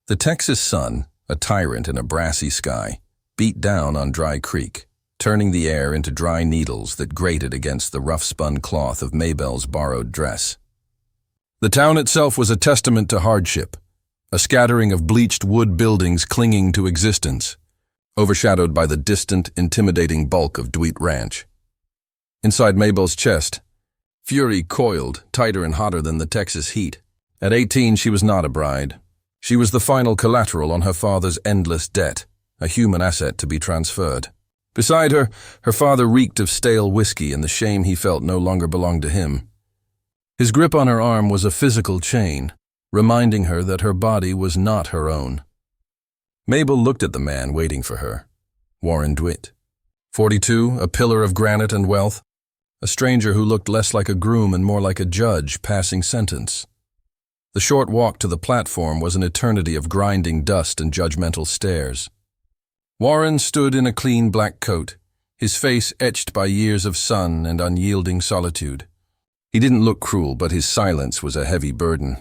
The Texas sun, a tyrant in a brassy sky, beat down on Dry Creek, turning the air into dry needles that grated against the rough-spun cloth of Maybel's borrowed dress. The town itself was a testament to hardship, a scattering of bleached wood buildings clinging to existence, overshadowed by the distant, intimidating bulk of Dwit Ranch. Inside Maybel's chest, fury coiled, tighter and hotter than the Texas heat. At 18, she was not a bride. She was the final collateral on her father's endless debt, a human asset to be transferred. Beside her, her father reeked of stale whiskey, and the shame he felt no longer belonged to him. His grip on her arm was a physical chain, reminding her that her body was not her own. Maybel looked at the man waiting for her, Warren Dwit. 42, a pillar of granite and wealth, a stranger who looked less like a groom and more like a judge passing sentence. The short walk to the platform was an eternity of grinding dust and judgmental stares. Warren stood in a clean black coat, his face etched by years of sun and unyielding solitude. He didn't look cruel, but his silence was a heavy burden.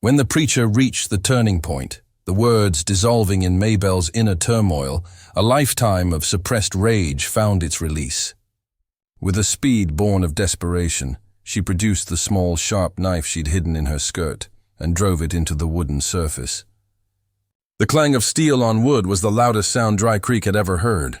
When the preacher reached the turning point, the words dissolving in Maybel's inner turmoil, a lifetime of suppressed rage found its release. With a speed born of desperation, she produced the small, sharp knife she'd hidden in her skirt and drove it into the wooden surface. The clang of steel on wood was the loudest sound Dry Creek had ever heard.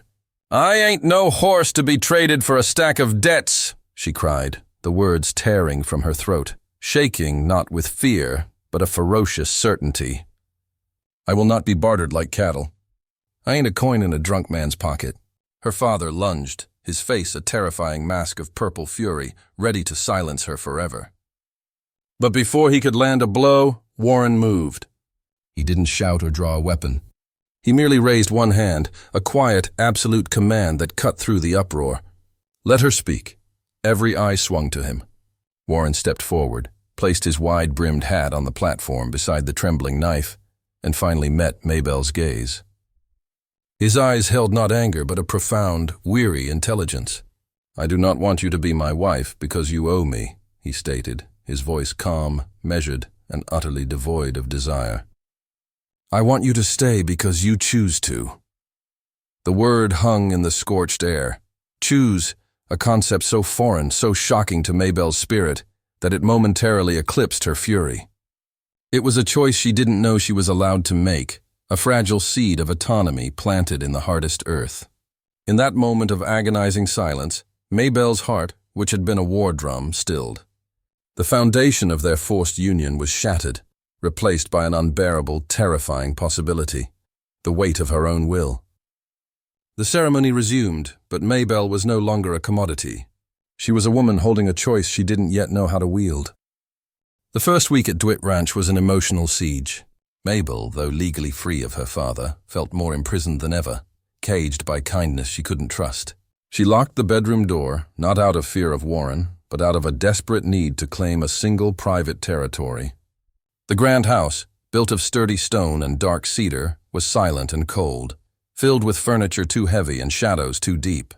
"I ain't no horse to be traded for a stack of debts," she cried, the words tearing from her throat, shaking not with fear, but a ferocious certainty. "I will not be bartered like cattle. I ain't a coin in a drunk man's pocket." Her father lunged, his face a terrifying mask of purple fury, ready to silence her forever. But before he could land a blow, Warren moved. He didn't shout or draw a weapon. He merely raised one hand, a quiet, absolute command that cut through the uproar. "Let her speak." Every eye swung to him. Warren stepped forward, placed his wide-brimmed hat on the platform beside the trembling knife, and finally met Maybel's gaze. His eyes held not anger, but a profound, weary intelligence. "I do not want you to be my wife because you owe me," he stated, his voice calm, measured, and utterly devoid of desire. "I want you to stay because you choose to." The word hung in the scorched air. Choose, a concept so foreign, so shocking to Maybel's spirit, that it momentarily eclipsed her fury. It was a choice she didn't know she was allowed to make, a fragile seed of autonomy planted in the hardest earth. In that moment of agonizing silence, Maybel's heart, which had been a war drum, stilled. The foundation of their forced union was shattered, replaced by an unbearable, terrifying possibility, the weight of her own will. The ceremony resumed, but Maybel was no longer a commodity. She was a woman holding a choice she didn't yet know how to wield. The first week at Dwit Ranch was an emotional siege. Maybel, though legally free of her father, felt more imprisoned than ever, caged by kindness she couldn't trust. She locked the bedroom door, not out of fear of Warren, but out of a desperate need to claim a single private territory. The grand house, built of sturdy stone and dark cedar, was silent and cold, filled with furniture too heavy and shadows too deep.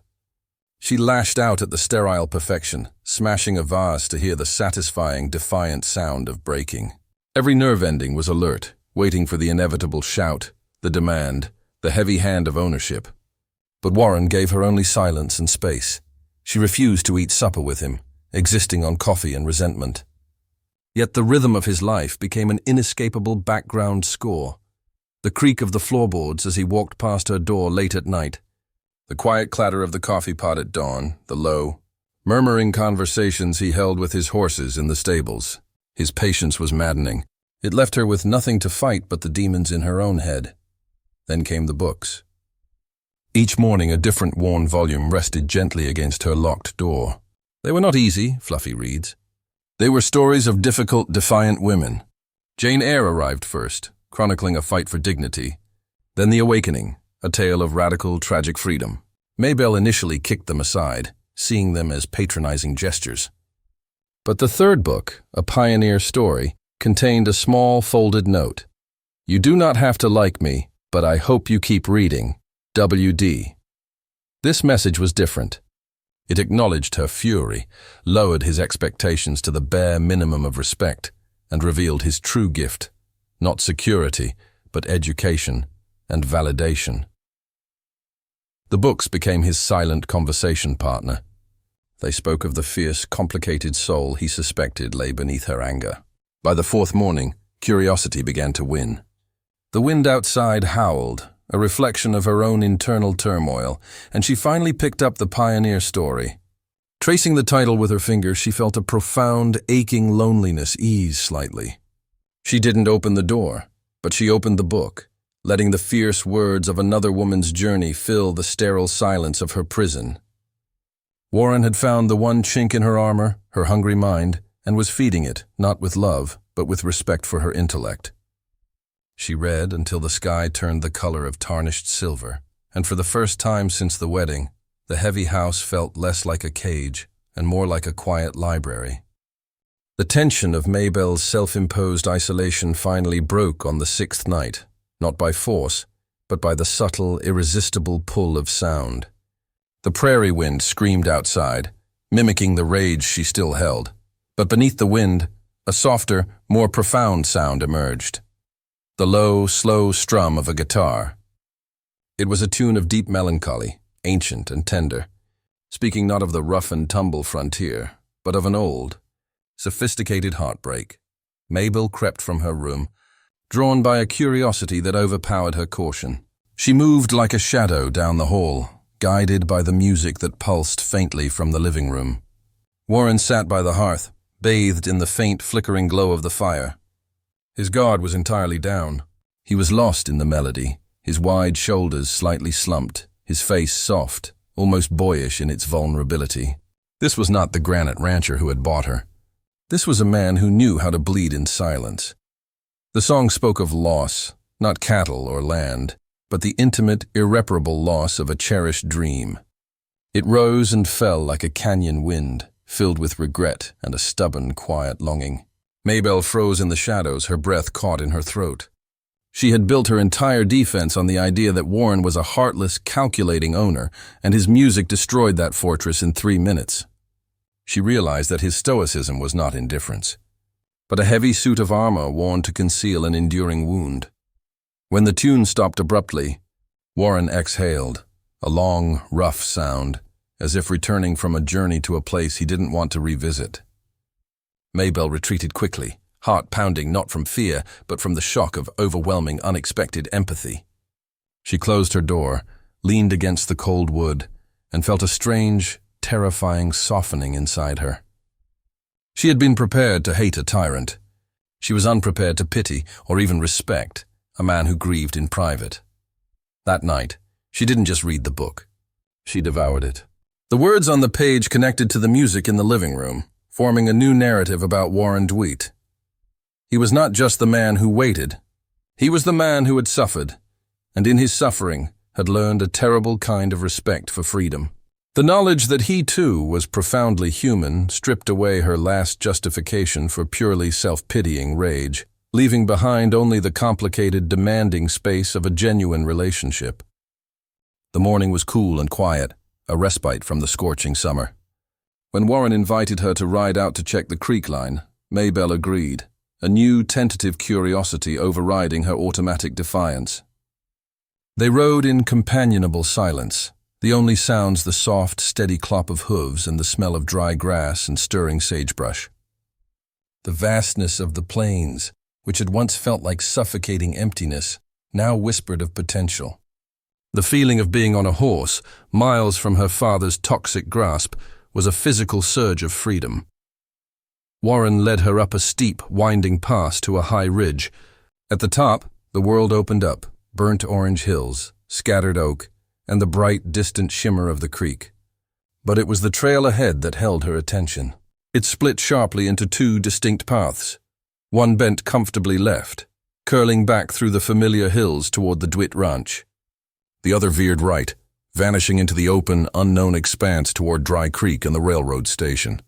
She lashed out at the sterile perfection, smashing a vase to hear the satisfying, defiant sound of breaking. Every nerve ending was alert, waiting for the inevitable shout, the demand, the heavy hand of ownership. But Warren gave her only silence and space. She refused to eat supper with him, existing on coffee and resentment. Yet the rhythm of his life became an inescapable background score. The creak of the floorboards as he walked past her door late at night, the quiet clatter of the coffee pot at dawn, the low, murmuring conversations he held with his horses in the stables. His patience was maddening. It left her with nothing to fight but the demons in her own head. Then came the books. Each morning a different worn volume rested gently against her locked door. They were not easy, fluffy reads. They were stories of difficult, defiant women. Jane Eyre arrived first, chronicling a fight for dignity. Then The Awakening, a tale of radical, tragic freedom. Maybel initially kicked them aside, seeing them as patronizing gestures. But the third book, A Pioneer Story, contained a small folded note. "You do not have to like me, but I hope you keep reading. W.D." This message was different. It acknowledged her fury, lowered his expectations to the bare minimum of respect, and revealed his true gift, not security, but education and validation. The books became his silent conversation partner. They spoke of the fierce, complicated soul he suspected lay beneath her anger. By the fourth morning, curiosity began to win. The wind outside howled, a reflection of her own internal turmoil, and she finally picked up the pioneer story. Tracing the title with her finger, she felt a profound, aching loneliness ease slightly. She didn't open the door, but she opened the book, letting the fierce words of another woman's journey fill the sterile silence of her prison. Warren had found the one chink in her armor, her hungry mind, and was feeding it, not with love, but with respect for her intellect. She read until the sky turned the color of tarnished silver, and for the first time since the wedding, the heavy house felt less like a cage and more like a quiet library. The tension of Maybel's self-imposed isolation finally broke on the sixth night, not by force, but by the subtle, irresistible pull of sound. The prairie wind screamed outside, mimicking the rage she still held. But beneath the wind, a softer, more profound sound emerged. The low, slow strum of a guitar. It was a tune of deep melancholy, ancient and tender, speaking not of the rough-and-tumble frontier, but of an old, sophisticated heartbreak. Maybel crept from her room, drawn by a curiosity that overpowered her caution. She moved like a shadow down the hall, guided by the music that pulsed faintly from the living room. Warren sat by the hearth, bathed in the faint, flickering glow of the fire. His guard was entirely down. He was lost in the melody, his wide shoulders slightly slumped, his face soft, almost boyish in its vulnerability. This was not the granite rancher who had bought her. This was a man who knew how to bleed in silence. The song spoke of loss, not cattle or land, but the intimate, irreparable loss of a cherished dream. It rose and fell like a canyon wind, filled with regret and a stubborn, quiet longing. Maybel froze in the shadows, her breath caught in her throat. She had built her entire defense on the idea that Warren was a heartless, calculating owner, and his music destroyed that fortress in 3 minutes. She realized that his stoicism was not indifference, but a heavy suit of armor worn to conceal an enduring wound. When the tune stopped abruptly, Warren exhaled, a long, rough sound, as if returning from a journey to a place he didn't want to revisit. Maybel retreated quickly, heart pounding not from fear, but from the shock of overwhelming, unexpected empathy. She closed her door, leaned against the cold wood, and felt a strange, terrifying softening inside her. She had been prepared to hate a tyrant. She was unprepared to pity or even respect a man who grieved in private. That night, she didn't just read the book. She devoured it. The words on the page connected to the music in the living room, forming a new narrative about Warren Dwit. He was not just the man who waited. He was the man who had suffered, and in his suffering had learned a terrible kind of respect for freedom. The knowledge that he too was profoundly human stripped away her last justification for purely self-pitying rage, leaving behind only the complicated, demanding space of a genuine relationship. The morning was cool and quiet, a respite from the scorching summer. When Warren invited her to ride out to check the creek line, Maybel agreed, a new tentative curiosity overriding her automatic defiance. They rode in companionable silence, the only sounds the soft, steady clop of hooves and the smell of dry grass and stirring sagebrush. The vastness of the plains, which had once felt like suffocating emptiness, now whispered of potential. The feeling of being on a horse, miles from her father's toxic grasp, was a physical surge of freedom. Warren led her up a steep, winding pass to a high ridge. At the top, the world opened up, burnt orange hills, scattered oak, and the bright, distant shimmer of the creek. But it was the trail ahead that held her attention. It split sharply into 2 distinct paths. One bent comfortably left, curling back through the familiar hills toward the Dwit Ranch. The other veered right, vanishing into the open, unknown expanse toward Dry Creek and the railroad station.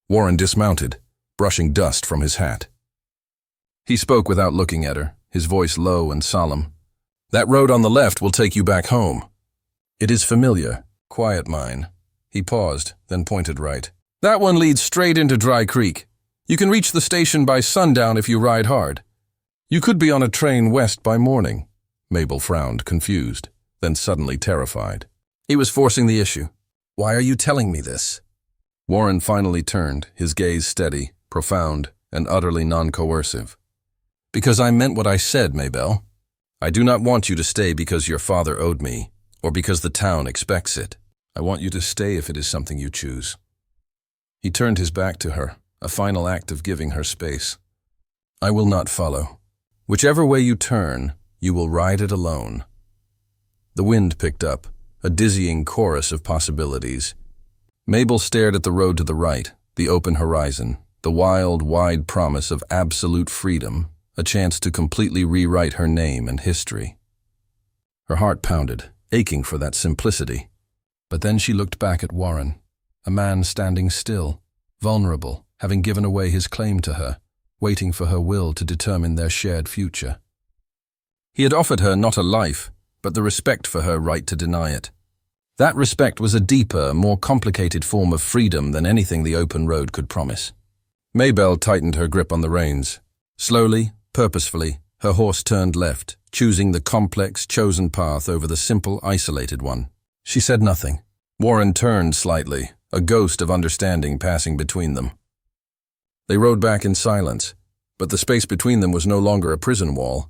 Warren dismounted, brushing dust from his hat. He spoke without looking at her, his voice low and solemn. "That road on the left will take you back home. It is familiar, quiet mine." He paused, then pointed right. "That one leads straight into Dry Creek. You can reach the station by sundown if you ride hard. You could be on a train west by morning. Maybel frowned, confused, then suddenly terrified. He was forcing the issue. Why are you telling me this? Warren finally turned, his gaze steady, profound, and utterly non-coercive. Because I meant what I said, Maybel. I do not want you to stay because your father owed me, or because the town expects it. I want you to stay if it is something you choose. He turned his back to her, a final act of giving her space. I will not follow. Whichever way you turn, you will ride it alone. The wind picked up, a dizzying chorus of possibilities. Maybel stared at the road to the right, the open horizon, the wild, wide promise of absolute freedom, a chance to completely rewrite her name and history. Her heart pounded, aching for that simplicity. But then she looked back at Warren, a man standing still, vulnerable, having given away his claim to her, waiting for her will to determine their shared future. He had offered her not a life, but the respect for her right to deny it. That respect was a deeper, more complicated form of freedom than anything the open road could promise. Maybel tightened her grip on the reins. Slowly, purposefully, her horse turned left, choosing the complex, chosen path over the simple, isolated one. She said nothing. Warren turned slightly, a ghost of understanding passing between them. They rode back in silence, but the space between them was no longer a prison wall.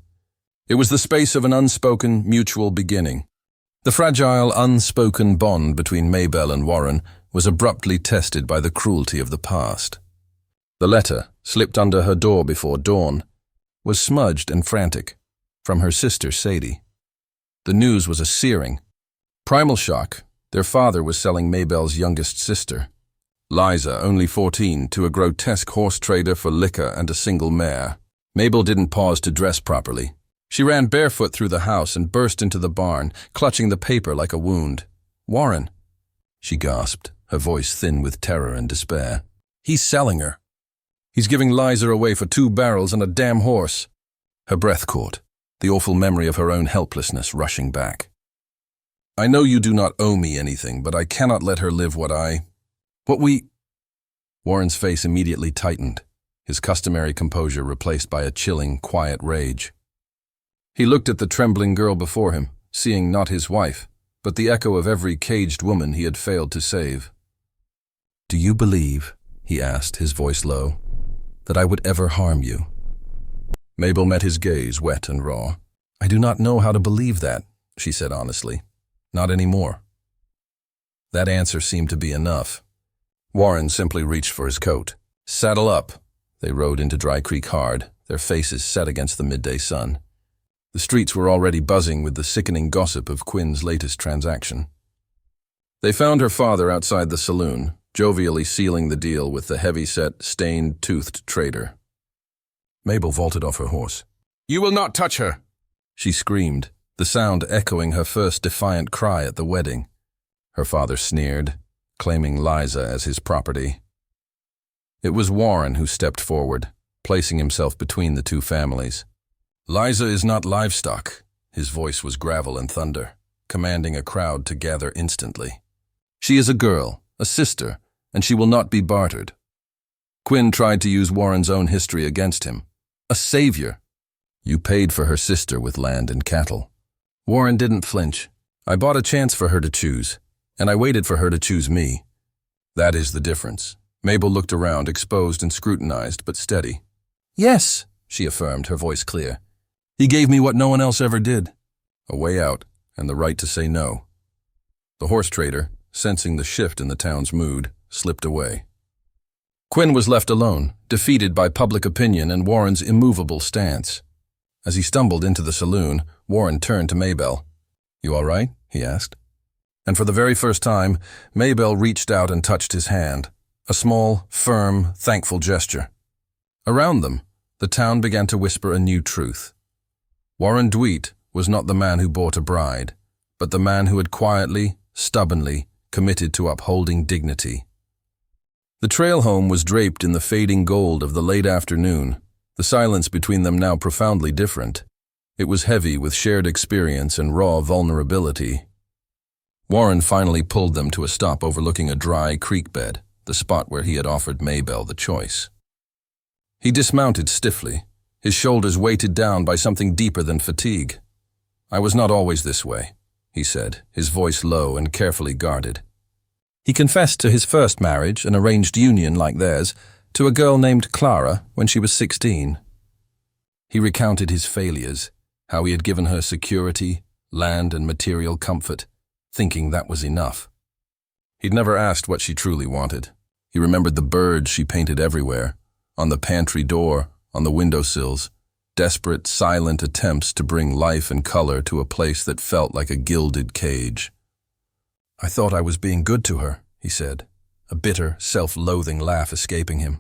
It was the space of an unspoken, mutual beginning. The fragile, unspoken bond between Maybel and Warren was abruptly tested by the cruelty of the past. The letter, slipped under her door before dawn, was smudged and frantic, from her sister Sadie. The news was a searing. Primal shock, their father was selling Maybel's youngest sister, Liza, only 14, to a grotesque horse trader for liquor and a single mare. Maybel didn't pause to dress properly. She ran barefoot through the house and burst into the barn, clutching the paper like a wound. Warren, she gasped, her voice thin with terror and despair. He's selling her. He's giving Liza away for 2 barrels and a damn horse. Her breath caught, the awful memory of her own helplessness rushing back. I know you do not owe me anything, but I cannot let her live what we... Warren's face immediately tightened, his customary composure replaced by a chilling, quiet rage. He looked at the trembling girl before him, seeing not his wife, but the echo of every caged woman he had failed to save. Do you believe, he asked, his voice low, that I would ever harm you? Maybel met his gaze, wet and raw. I do not know how to believe that, she said honestly. Not anymore. That answer seemed to be enough. Warren simply reached for his coat. Saddle up. They rode into Dry Creek hard, their faces set against the midday sun. The streets were already buzzing with the sickening gossip of Quinn's latest transaction. They found her father outside the saloon, jovially sealing the deal with the heavy-set, stained-toothed trader. Maybel vaulted off her horse. You will not touch her, she screamed, the sound echoing her first defiant cry at the wedding. Her father sneered, claiming Liza as his property. It was Warren who stepped forward, placing himself between the two families. Liza is not livestock. His voice was gravel and thunder, commanding a crowd to gather instantly. She is a girl, a sister, and she will not be bartered. Quinn tried to use Warren's own history against him. A savior. You paid for her sister with land and cattle. Warren didn't flinch. I bought a chance for her to choose, and I waited for her to choose me. That is the difference. Maybel looked around, exposed and scrutinized, but steady. Yes, she affirmed, her voice clear. He gave me what no one else ever did. A way out, and the right to say no. The horse trader, sensing the shift in the town's mood, slipped away. Quinn was left alone, defeated by public opinion and Warren's immovable stance. As he stumbled into the saloon, Warren turned to Maybel. You all right? He asked. And for the very first time, Maybel reached out and touched his hand. A small, firm, thankful gesture. Around them, the town began to whisper a new truth. Warren Dwit was not the man who bought a bride, but the man who had quietly, stubbornly, committed to upholding dignity. The trail home was draped in the fading gold of the late afternoon, the silence between them now profoundly different. It was heavy with shared experience and raw vulnerability. Warren finally pulled them to a stop overlooking a dry creek bed, the spot where he had offered Maybel the choice. He dismounted stiffly, his shoulders weighted down by something deeper than fatigue. "I was not always this way," he said, his voice low and carefully guarded. He confessed to his first marriage, an arranged union like theirs, to a girl named Clara when she was 16. He recounted his failures, how he had given her security, land and material comfort, thinking that was enough. He'd never asked what she truly wanted. He remembered the birds she painted everywhere, on the pantry door, on the windowsills, desperate, silent attempts to bring life and color to a place that felt like a gilded cage. "I thought I was being good to her," he said, a bitter, self-loathing laugh escaping him.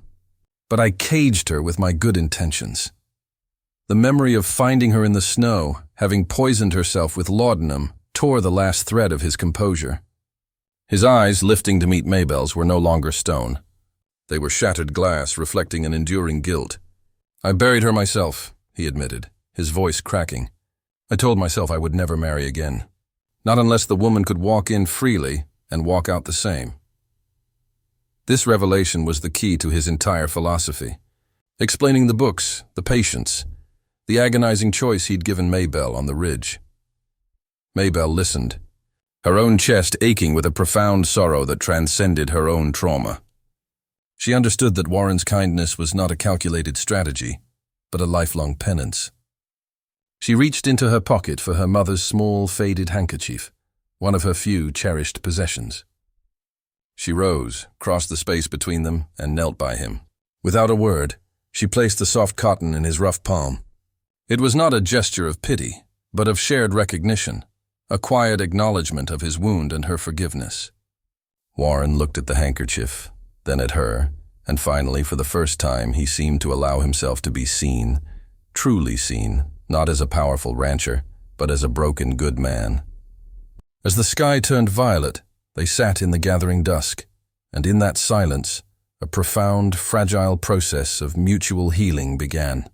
"But I caged her with my good intentions." The memory of finding her in the snow, having poisoned herself with laudanum, tore the last thread of his composure. His eyes, lifting to meet Maybel's, were no longer stone. They were shattered glass, reflecting an enduring guilt. "I buried her myself," he admitted, his voice cracking. "I told myself I would never marry again. Not unless the woman could walk in freely and walk out the same." This revelation was the key to his entire philosophy, explaining the books, the patience, the agonizing choice he'd given Maybel on the ridge. Maybel listened, her own chest aching with a profound sorrow that transcended her own trauma. She understood that Warren's kindness was not a calculated strategy, but a lifelong penance. She reached into her pocket for her mother's small, faded handkerchief, one of her few cherished possessions. She rose, crossed the space between them, and knelt by him. Without a word, she placed the soft cotton in his rough palm. It was not a gesture of pity, but of shared recognition, a quiet acknowledgement of his wound and her forgiveness. Warren looked at the handkerchief, then at her, and finally, for the first time, he seemed to allow himself to be seen, truly seen, not as a powerful rancher, but as a broken good man. As the sky turned violet, they sat in the gathering dusk, and in that silence, a profound, fragile process of mutual healing began.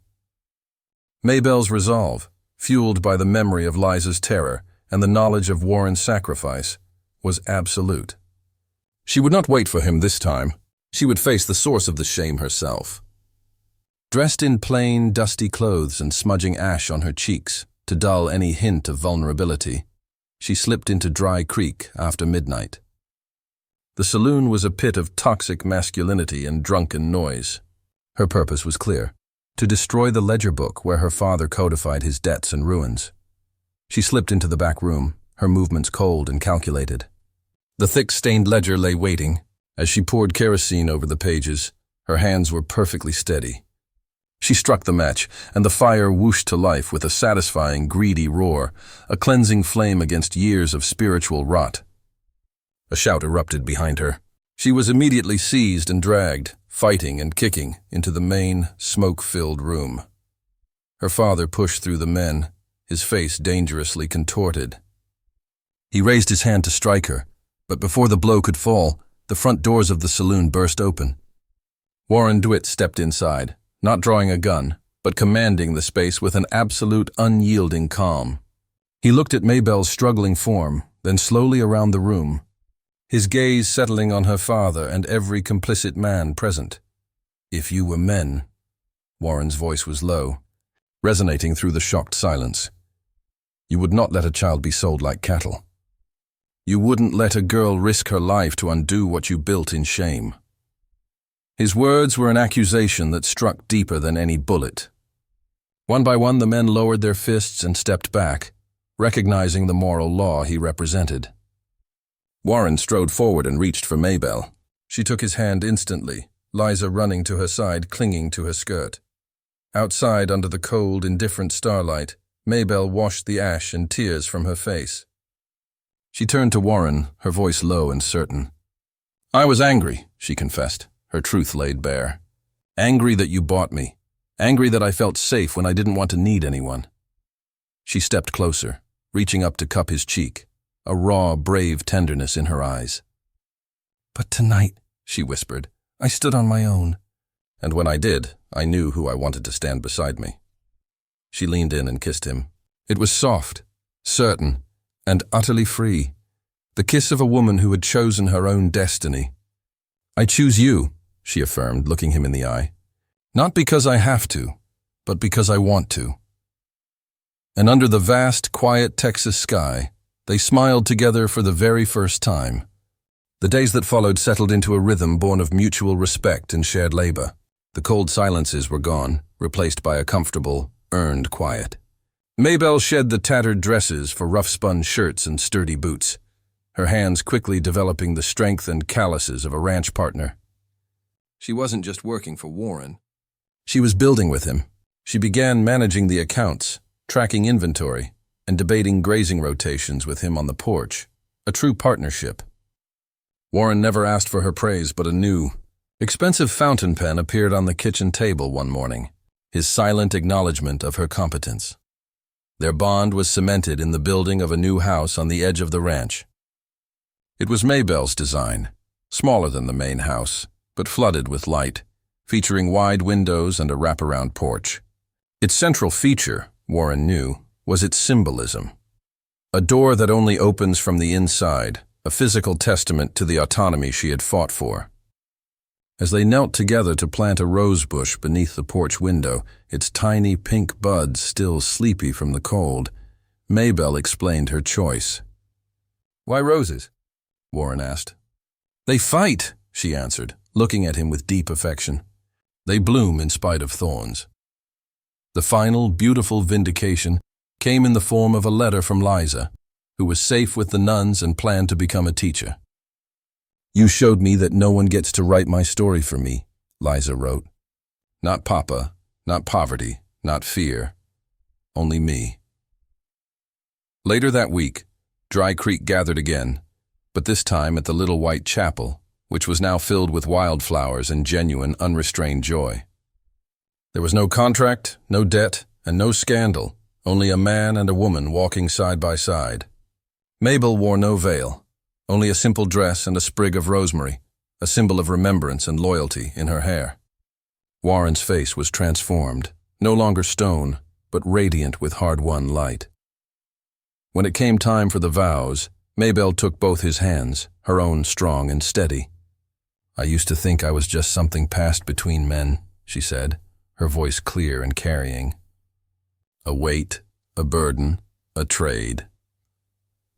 Maybel's resolve, fueled by the memory of Liza's terror and the knowledge of Warren's sacrifice, was absolute. She would not wait for him this time. She would face the source of the shame herself. Dressed in plain, dusty clothes and smudging ash on her cheeks to dull any hint of vulnerability, she slipped into Dry Creek after midnight. The saloon was a pit of toxic masculinity and drunken noise. Her purpose was clear: to destroy the ledger book where her father codified his debts and ruins. She slipped into the back room, her movements cold and calculated. The thick stained ledger lay waiting. As she poured kerosene over the pages, her hands were perfectly steady. She struck the match, and the fire whooshed to life with a satisfying, greedy roar, a cleansing flame against years of spiritual rot. A shout erupted behind her. She was immediately seized and dragged, fighting and kicking, into the main, smoke-filled room. Her father pushed through the men, his face dangerously contorted. He raised his hand to strike her, but before the blow could fall, the front doors of the saloon burst open. Warren Dwit stepped inside, not drawing a gun, but commanding the space with an absolute, unyielding calm. He looked at Maybel's struggling form, then slowly around the room, his gaze settling on her father and every complicit man present. "If you were men," Warren's voice was low, resonating through the shocked silence, "you would not let a child be sold like cattle. You wouldn't let a girl risk her life to undo what you built in shame." His words were an accusation that struck deeper than any bullet. One by one, the men lowered their fists and stepped back, recognizing the moral law he represented. Warren strode forward and reached for Maybel. She took his hand instantly, Liza running to her side, clinging to her skirt. Outside, under the cold, indifferent starlight, Maybel washed the ash and tears from her face. She turned to Warren, her voice low and certain. "I was angry," she confessed, her truth laid bare. "Angry that you bought me. Angry that I felt safe when I didn't want to need anyone." She stepped closer, reaching up to cup his cheek, a raw, brave tenderness in her eyes. "But tonight," she whispered, "I stood on my own. And when I did, I knew who I wanted to stand beside me." She leaned in and kissed him. It was soft, certain, and utterly free. The kiss of a woman who had chosen her own destiny. "I choose you," she affirmed, looking him in the eye. "Not because I have to, but because I want to. And under the vast, quiet Texas sky, they smiled together for the very first time. The days that followed settled into a rhythm born of mutual respect and shared labor. The cold silences were gone, replaced by a comfortable, earned quiet. Maybel shed the tattered dresses for rough-spun shirts and sturdy boots, her hands quickly developing the strength and calluses of a ranch partner. She wasn't just working for Warren. She was building with him. She began managing the accounts, tracking inventory, and debating grazing rotations with him on the porch, a true partnership. Warren never asked for her praise, but a new, expensive fountain pen appeared on the kitchen table one morning, his silent acknowledgement of her competence. Their bond was cemented in the building of a new house on the edge of the ranch. It was Maybel's design, smaller than the main house, but flooded with light, featuring wide windows and a wraparound porch. Its central feature, Warren knew, was its symbolism. A door that only opens from the inside, a physical testament to the autonomy she had fought for. As they knelt together to plant a rose bush beneath the porch window, its tiny pink buds still sleepy from the cold, Maybel explained her choice. "Why roses?" Warren asked. "They fight," she answered, looking at him with deep affection. "They bloom in spite of thorns." The final, beautiful vindication came in the form of a letter from Liza, who was safe with the nuns and planned to become a teacher. "You showed me that no one gets to write my story for me," Liza wrote. "Not Papa, not poverty, not fear. Only me." Later that week, Dry Creek gathered again, but this time at the little white chapel, which was now filled with wildflowers and genuine, unrestrained joy. There was no contract, no debt, and no scandal, only a man and a woman walking side by side. Maybel wore no veil, only a simple dress and a sprig of rosemary, a symbol of remembrance and loyalty, in her hair. Warren's face was transformed, no longer stone, but radiant with hard-won light. When it came time for the vows, Maybel took both his hands, her own strong and steady. "I used to think I was just something passed between men," she said, her voice clear and carrying. "A weight, a burden, a trade."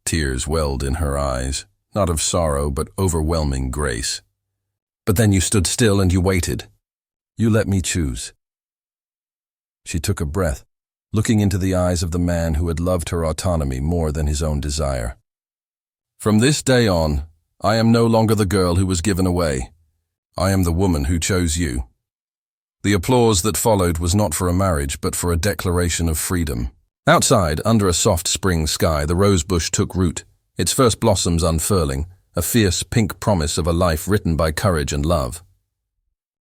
Tears welled in her eyes, not of sorrow but overwhelming grace. "But then you stood still and you waited. You let me choose." She took a breath, looking into the eyes of the man who had loved her autonomy more than his own desire. "From this day on, I am no longer the girl who was given away. I am the woman who chose you." The applause that followed was not for a marriage, but for a declaration of freedom. Outside, under a soft spring sky, the rosebush took root, its first blossoms unfurling, a fierce pink promise of a life written by courage and love.